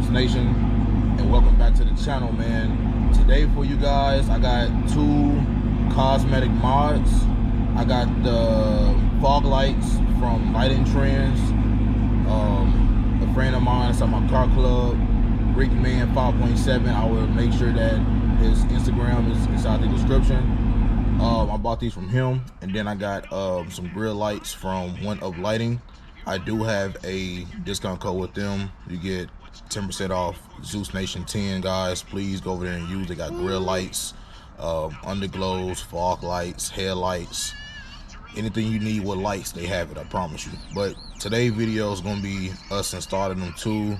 Zeus Nation, and welcome back to the channel, man. Today for you guys, I got two cosmetic mods. I got the fog lights from Lighting Trends. A friend of mine is at my car club, Rickman 5.7. I will make sure that his Instagram is inside the description. I bought these from him, and then I got some grill lights from Oneuplighting. I do have a discount code with them. You get 10% off. Zeus Nation 10, guys. Please go over there and use. They got grill lights, underglows, fog lights, headlights, anything you need with lights, they have it, I promise you. But today's video is gonna be us installing them two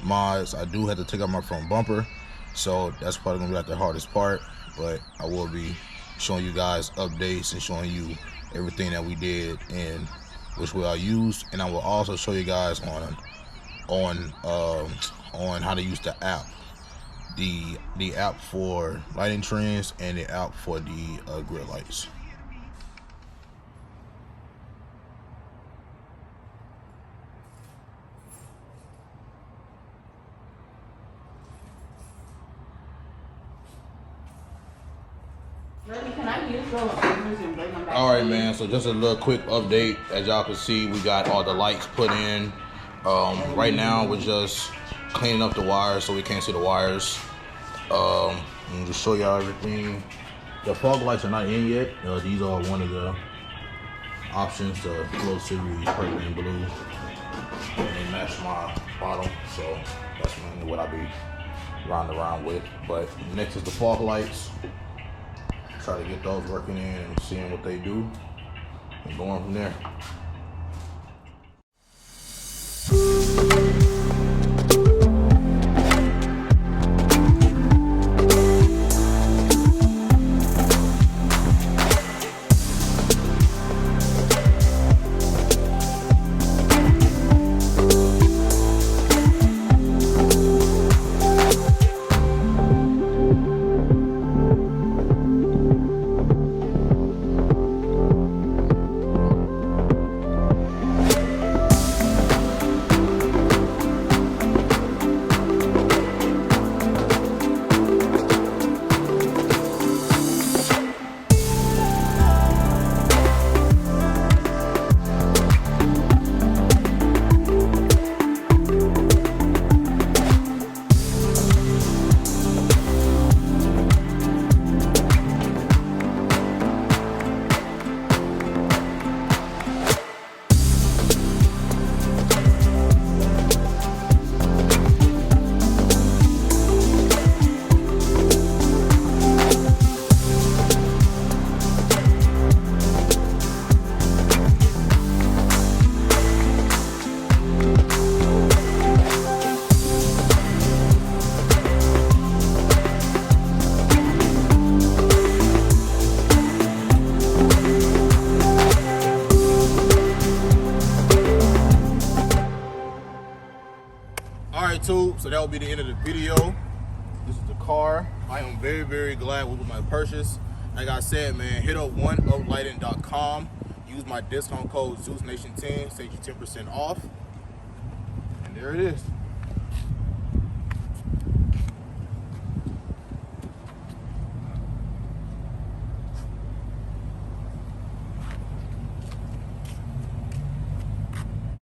mods. I do have to take out my front bumper, so that's probably gonna be like the hardest part, but I will be showing you guys updates and showing you everything that we did and which way I used, and I will also show you guys on how to use the app, the app for Lighting Trends and the app for the grill lights. Can I use those fingers and bring them back? All right, man. So just a little quick update. As y'all can see, we got all the lights put in. Right now, we're just cleaning up the wires so we can't see the wires. And just show y'all everything. The fog lights are not in yet. These are one of the options. The Flow Series purple and blue. And they match my bottle, so that's mainly what I be riding around with. But next is the fog lights. Try to get those working in and seeing what they do and going from there. So that will be the end of the video. This is the car. I am very, very glad with my purchase. Like I said, man, hit up oneuplighting.com. Use my discount code ZeusNation10, save you 10% off. And there it is.